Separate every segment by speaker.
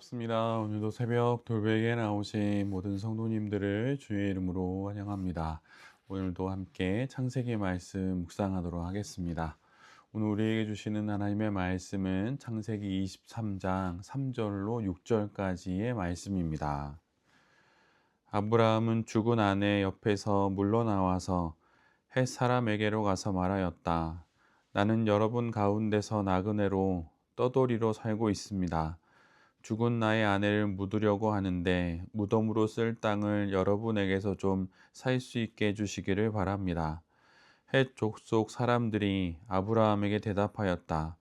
Speaker 1: 반갑습니다. 오늘도 새벽 돌베개에 나오신 모든 성도님들을 주의 이름으로 환영합니다. 오늘도 함께 창세기 말씀 묵상하도록 하겠습니다. 오늘 우리에게 주시는 하나님의 말씀은 창세기 23장 3절로 6절까지의 말씀입니다. 아브라함은 죽은 아내 옆에서 물러나와서 헷 사람에게로 가서 말하였다. 나는 여러분 가운데서 나그네로 떠돌이로 살고 있습니다. 죽은 나의 아내를 묻으려고 하는데 무덤으로 쓸 땅을 여러분에게서 좀 살 수 있게 해주시기를 바랍니다. 헷 족속 사람들이 아브라함에게 대답하였다.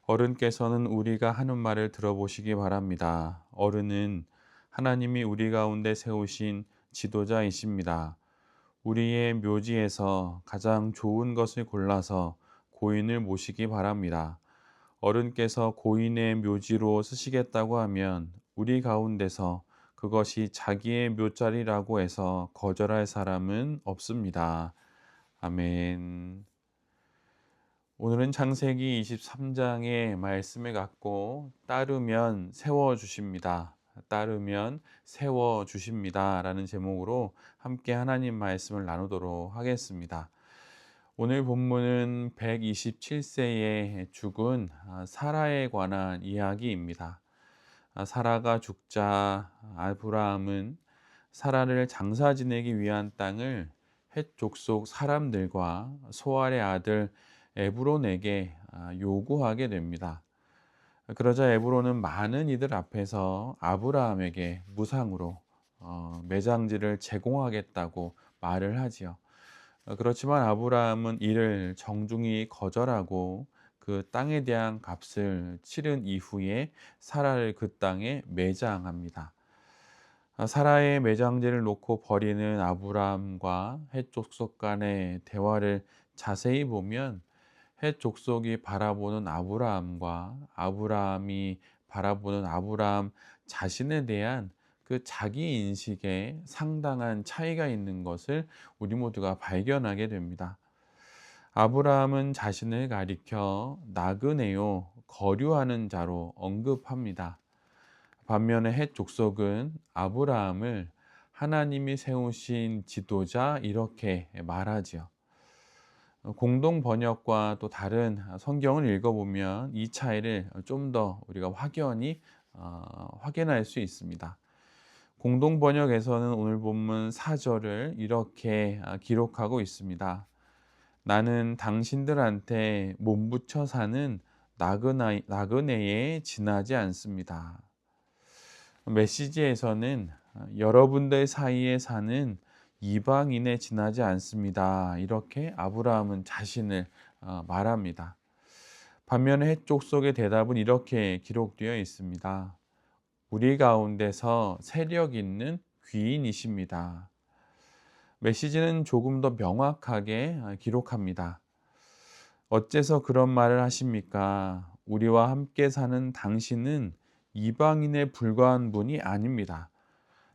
Speaker 1: 어른께서는 우리가 하는 말을 들어보시기 바랍니다. 어른은 하나님이 우리 가운데 세우신 지도자이십니다. 우리의 묘지에서 가장 좋은 것을 골라서 고인을 모시기 바랍니다. 어른께서 고인의 묘지로 쓰시겠다고 하면 우리 가운데서 그것이 자기의 묘자리라고 해서 거절할 사람은 없습니다. 아멘. 오늘은 창세기 23장의 말씀을 갖고 따르면 세워주십니다. 따르면 세워주십니다. 라는 제목으로 함께 하나님 말씀을 나누도록 하겠습니다. 오늘 본문은 127세에 죽은 사라에 관한 이야기입니다. 사라가 죽자 아브라함은 사라를 장사 지내기 위한 땅을 헷 족속 사람들과 소알의 아들 에브론에게 요구하게 됩니다. 그러자 에브론은 많은 이들 앞에서 아브라함에게 무상으로 매장지를 제공하겠다고 말을 하지요. 그렇지만 아브라함은 이를 정중히 거절하고 그 땅에 대한 값을 치른 이후에 사라를 그 땅에 매장합니다. 사라의 매장지를 놓고 버리는 아브라함과 헷 족속 간의 대화를 자세히 보면 헷 족속이 바라보는 아브라함과 아브라함이 바라보는 아브라함 자신에 대한 그 자기 인식에 상당한 차이가 있는 것을 우리 모두가 발견하게 됩니다. 아브라함은 자신을 가리켜 나그네요, 거류하는 자로 언급합니다. 반면에 헷 족속은 아브라함을 하나님이 세우신 지도자 이렇게 말하지요. 공동 번역과 또 다른 성경을 읽어보면 이 차이를 좀 더 우리가 확연히 확인할 수 있습니다. 공동 번역에서는 오늘 본문 4절을 이렇게 기록하고 있습니다. 나는 당신들한테 몸부쳐 사는 나그네에 지나지 않습니다. 메시지에서는 여러분들 사이에 사는 이방인에 지나지 않습니다. 이렇게 아브라함은 자신을 말합니다. 반면에 헷 족속의 대답은 이렇게 기록되어 있습니다. 우리 가운데서 세력 있는 귀인이십니다. 메시지는 조금 더 명확하게 기록합니다. 어째서 그런 말을 하십니까? 우리와 함께 사는 당신은 이방인에 불과한 분이 아닙니다.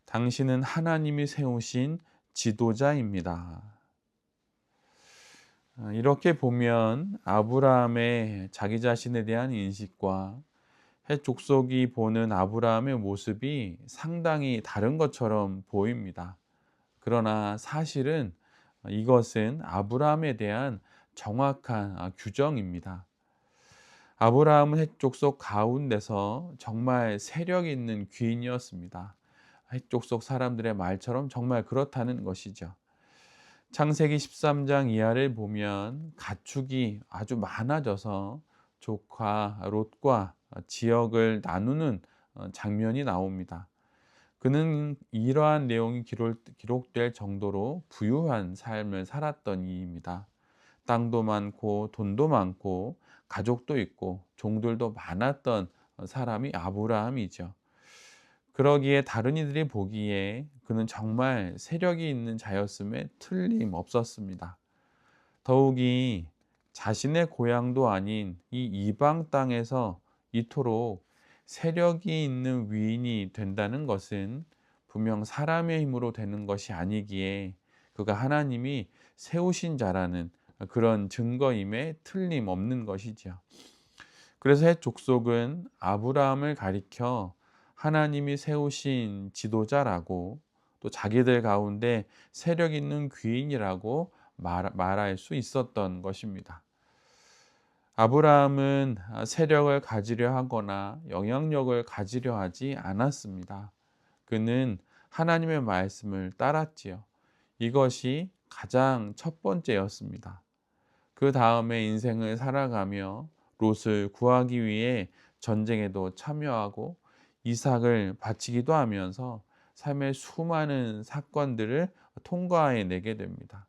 Speaker 1: 당신은 하나님이 세우신 지도자입니다. 이렇게 보면 아브라함의 자기 자신에 대한 인식과 헷 족속이 보는 아브라함의 모습이 상당히 다른 것처럼 보입니다. 그러나 사실은 이것은 아브라함에 대한 정확한 규정입니다. 아브라함은 헷 족속 가운데서 정말 세력 있는 귀인이었습니다. 헷 족속 사람들의 말처럼 정말 그렇다는 것이죠. 창세기 13장 이하를 보면 가축이 아주 많아져서 조카 롯과 지역을 나누는 장면이 나옵니다. 그는 이러한 내용이 기록될 정도로 부유한 삶을 살았던 이입니다. 땅도 많고 돈도 많고 가족도 있고 종들도 많았던 사람이 아브라함이죠. 그러기에 다른 이들이 보기에 그는 정말 세력이 있는 자였음에 틀림없었습니다. 더욱이 자신의 고향도 아닌 이 이방 땅에서 이토록 세력이 있는 위인이 된다는 것은 분명 사람의 힘으로 되는 것이 아니기에 그가 하나님이 세우신 자라는 그런 증거임에 틀림없는 것이죠. 그래서 헷 족속은 아브라함을 가리켜 하나님이 세우신 지도자라고, 또 자기들 가운데 세력 있는 귀인이라고 말할 수 있었던 것입니다. 아브라함은 세력을 가지려 하거나 영향력을 가지려 하지 않았습니다. 그는 하나님의 말씀을 따랐지요. 이것이 가장 첫 번째였습니다. 그 다음에 인생을 살아가며 롯을 구하기 위해 전쟁에도 참여하고 이삭을 바치기도 하면서 삶의 수많은 사건들을 통과해내게 됩니다.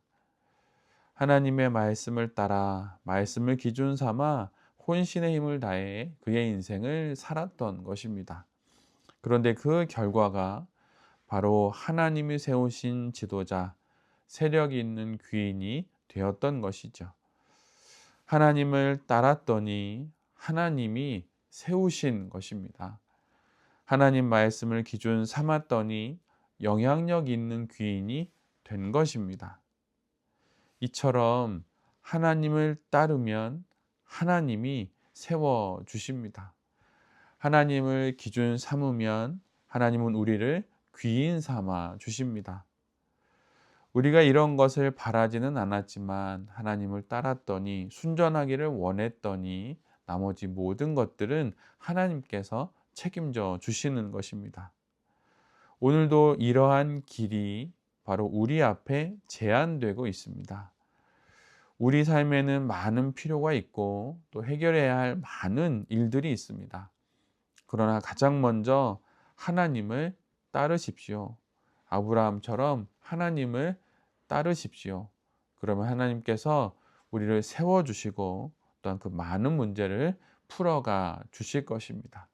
Speaker 1: 하나님의 말씀을 따라 말씀을 기준 삼아 혼신의 힘을 다해 그의 인생을 살았던 것입니다. 그런데 그 결과가 바로 하나님이 세우신 지도자, 세력 있는 귀인이 되었던 것이죠. 하나님을 따랐더니 하나님이 세우신 것입니다. 하나님 말씀을 기준 삼았더니 영향력 있는 귀인이 된 것입니다. 이처럼 하나님을 따르면 하나님이 세워 주십니다. 하나님을 기준 삼으면 하나님은 우리를 귀인 삼아 주십니다. 우리가 이런 것을 바라지는 않았지만 하나님을 따랐더니, 순전하기를 원했더니 나머지 모든 것들은 하나님께서 책임져 주시는 것입니다. 오늘도 이러한 길이 바로 우리 앞에 제한되고 있습니다. 우리 삶에는 많은 필요가 있고 또 해결해야 할 많은 일들이 있습니다. 그러나 가장 먼저 하나님을 따르십시오. 아브라함처럼 하나님을 따르십시오. 그러면 하나님께서 우리를 세워주시고 또한 그 많은 문제를 풀어가 주실 것입니다.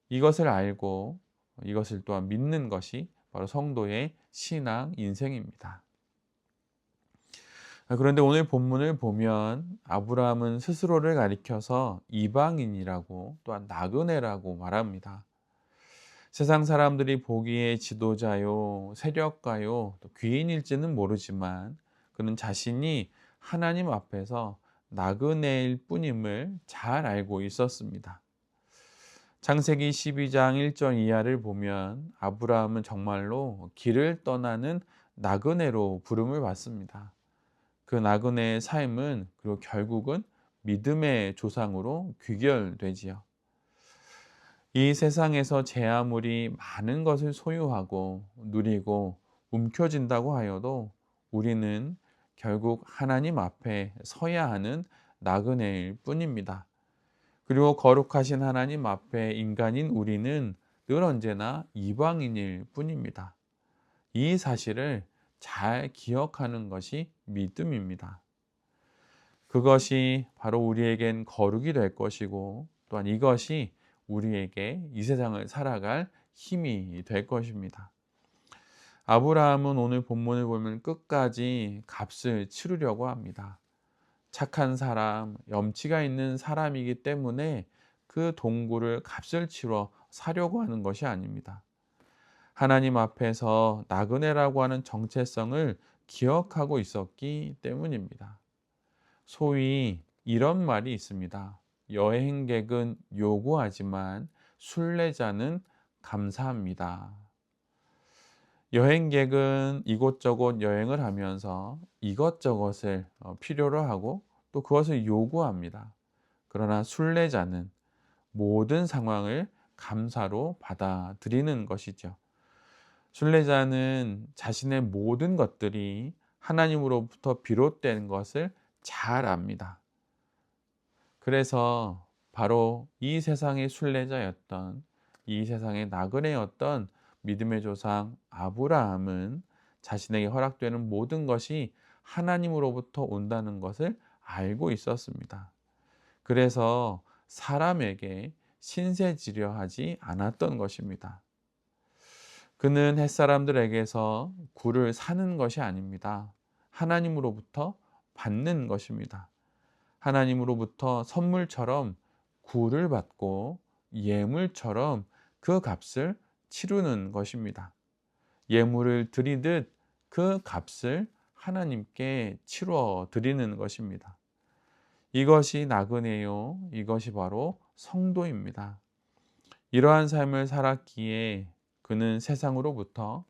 Speaker 1: 이것을 알고 이것을 또한 믿는 것이 바로 성도의 신앙 인생입니다. 그런데 오늘 본문을 보면 아브라함은 스스로를 가리켜서 이방인이라고 또한 나그네라고 말합니다. 세상 사람들이 보기에 지도자요, 세력가요, 또 귀인일지는 모르지만 그는 자신이 하나님 앞에서 나그네일 뿐임을 잘 알고 있었습니다. 창세기 12장 1절 이하를 보면 아브라함은 정말로 길을 떠나는 나그네로 부름을 받습니다. 그 나그네의 삶은 그리고 결국은 믿음의 조상으로 귀결되지요. 이 세상에서 제 아무리 많은 것을 소유하고 누리고 움켜진다고 하여도 우리는 결국 하나님 앞에 서야 하는 나그네일 뿐입니다. 그리고 거룩하신 하나님 앞에 인간인 우리는 늘 언제나 이방인일 뿐입니다. 이 사실을 잘 기억하는 것이 믿음입니다. 그것이 바로 우리에겐 거룩이 될 것이고 또한 이것이 우리에게 이 세상을 살아갈 힘이 될 것입니다. 아브라함은 오늘 본문을 보면 끝까지 값을 치르려고 합니다. 착한 사람, 염치가 있는 사람이기 때문에 그 동굴을 값을 치러 사려고 하는 것이 아닙니다. 하나님 앞에서 나그네라고 하는 정체성을 기억하고 있었기 때문입니다. 소위 이런 말이 있습니다. 여행객은 요구하지만 순례자는 감사합니다. 여행객은 이곳저곳 여행을 하면서 이것저것을 필요로 하고 또 그것을 요구합니다. 그러나 순례자는 모든 상황을 감사로 받아들이는 것이죠. 순례자는 자신의 모든 것들이 하나님으로부터 비롯된 것을 잘 압니다. 그래서 바로 이 세상의 순례자였던, 이 세상의 나그네였던 믿음의 조상 아브라함은 자신에게 허락되는 모든 것이 하나님으로부터 온다는 것을 알고 있었습니다. 그래서 사람에게 신세지려 하지 않았던 것입니다. 그는 햇사람들에게서 굴을 사는 것이 아닙니다. 하나님으로부터 받는 것입니다. 하나님으로부터 선물처럼 굴을 받고 예물처럼 그 값을 치르는 것입니다. 예물을 드리듯 그 값을 하나님께 치러 드리는 것입니다. 이것이 나그네요. 이것이 바로 성도입니다. 이러한 삶을 살았기에 그는 세상으로부터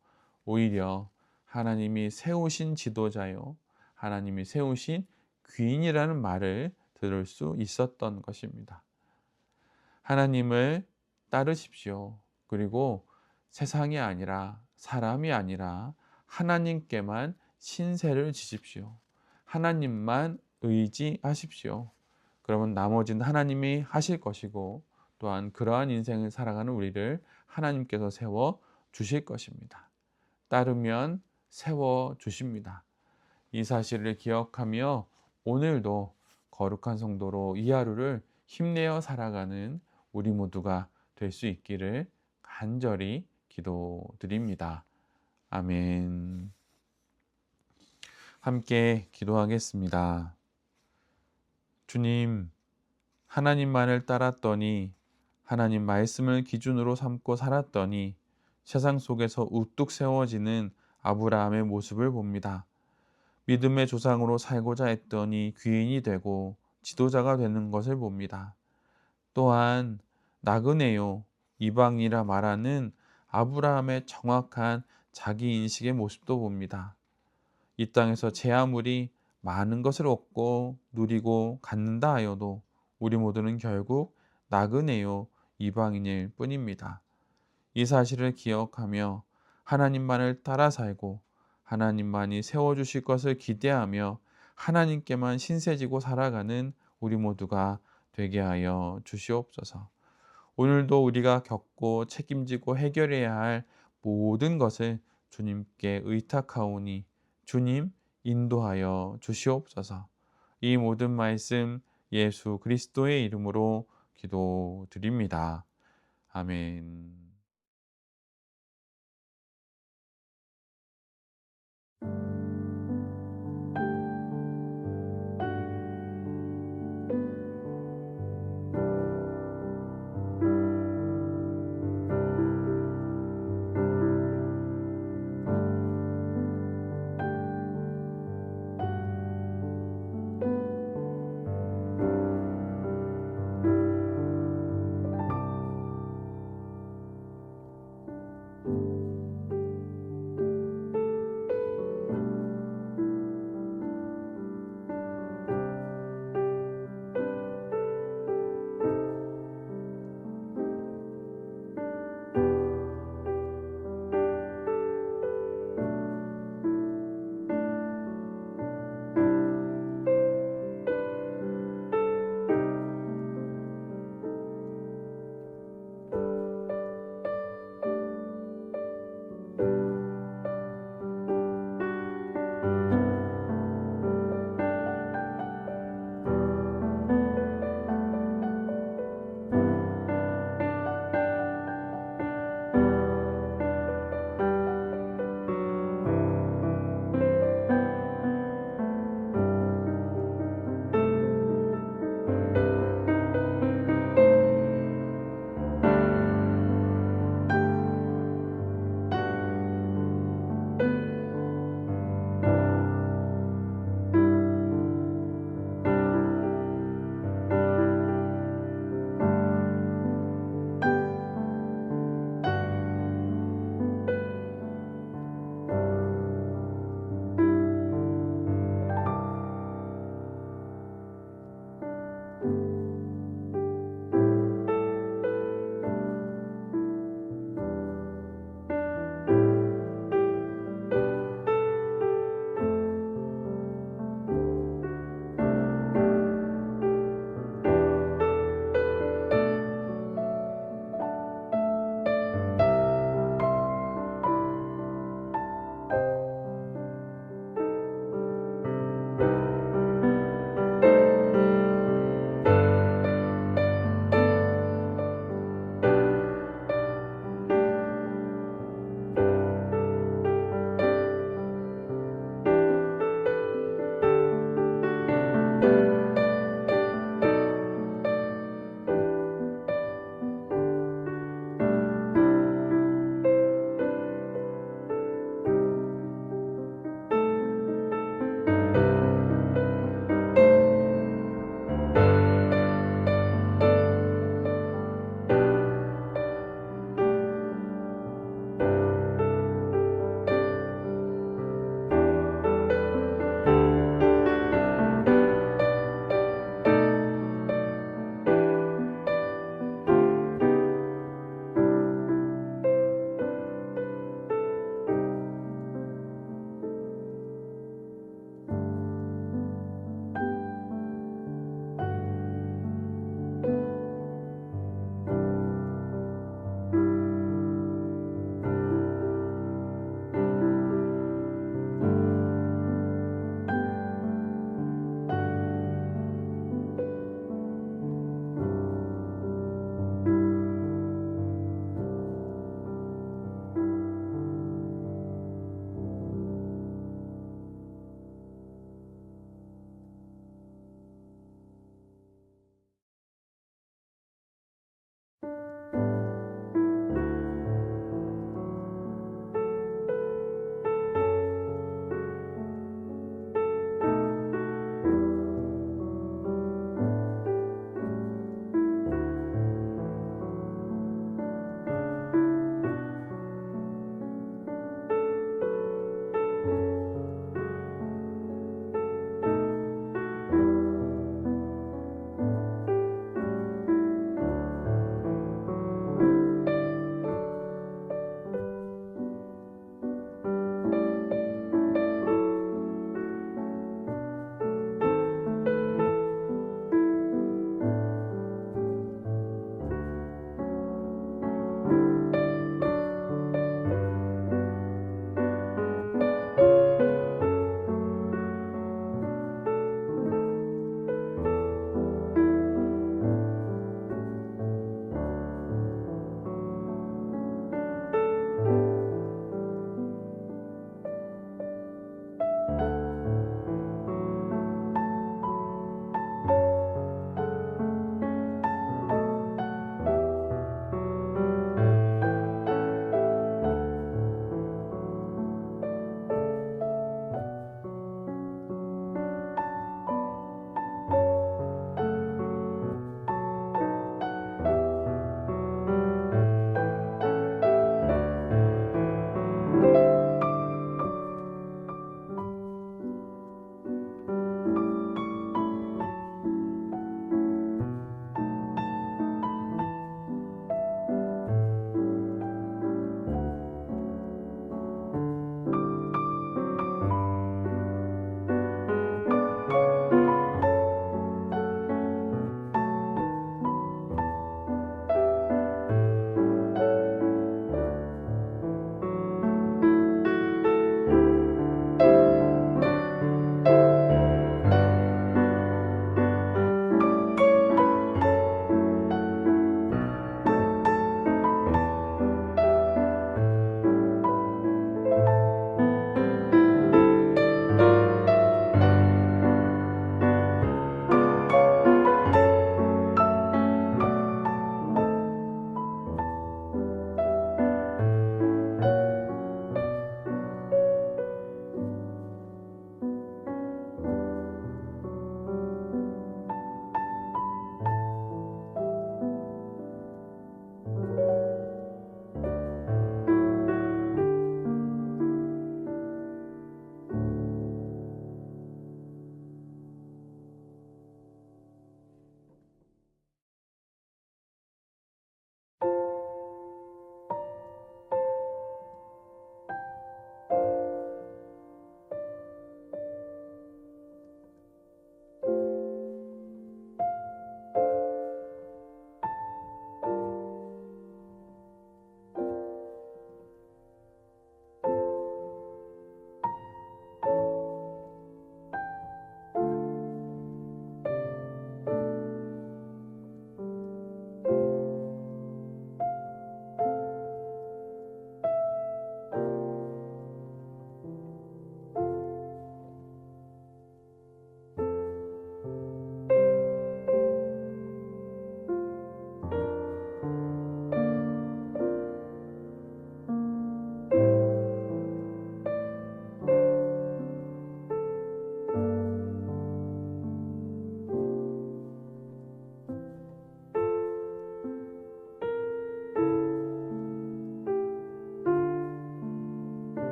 Speaker 1: 오히려 하나님이 세우신 지도자요, 하나님이 세우신 귀인이라는 말을 들을 수 있었던 것입니다. 하나님을 따르십시오. 그리고 세상이 아니라 사람이 아니라 하나님께만 신세를 지십시오. 하나님만 의지하십시오. 그러면 나머지는 하나님이 하실 것이고 또한 그러한 인생을 살아가는 우리를 하나님께서 세워 주실 것입니다. 따르면 세워 주십니다. 이 사실을 기억하며 오늘도 거룩한 성도로 이 하루를 힘내어 살아가는 우리 모두가 될 수 있기를 간절히 기도드립니다. 아멘. 함께 기도하겠습니다. 주님, 하나님만을 따랐더니 하나님 말씀을 기준으로 삼고 살았더니 세상 속에서 우뚝 세워지는 아브라함의 모습을 봅니다. 믿음의 조상으로 살고자 했더니 귀인이 되고 지도자가 되는 것을 봅니다. 또한 나그네요, 이방이라 말하는 아브라함의 정확한 자기 인식의 모습도 봅니다. 이 땅에서 제 아무리 많은 것을 얻고 누리고 갖는다 하여도 우리 모두는 결국 나그네요, 이방인일 뿐입니다. 이 사실을 기억하며 하나님만을 따라 살고 하나님만이 세워주실 것을 기대하며 하나님께만 신세지고 살아가는 우리 모두가 되게 하여 주시옵소서. 오늘도 우리가 겪고 책임지고 해결해야 할 모든 것을 주님께 의탁하오니 주님 인도하여 주시옵소서. 이 모든 말씀 예수 그리스도의 이름으로 기도드립니다. 아멘.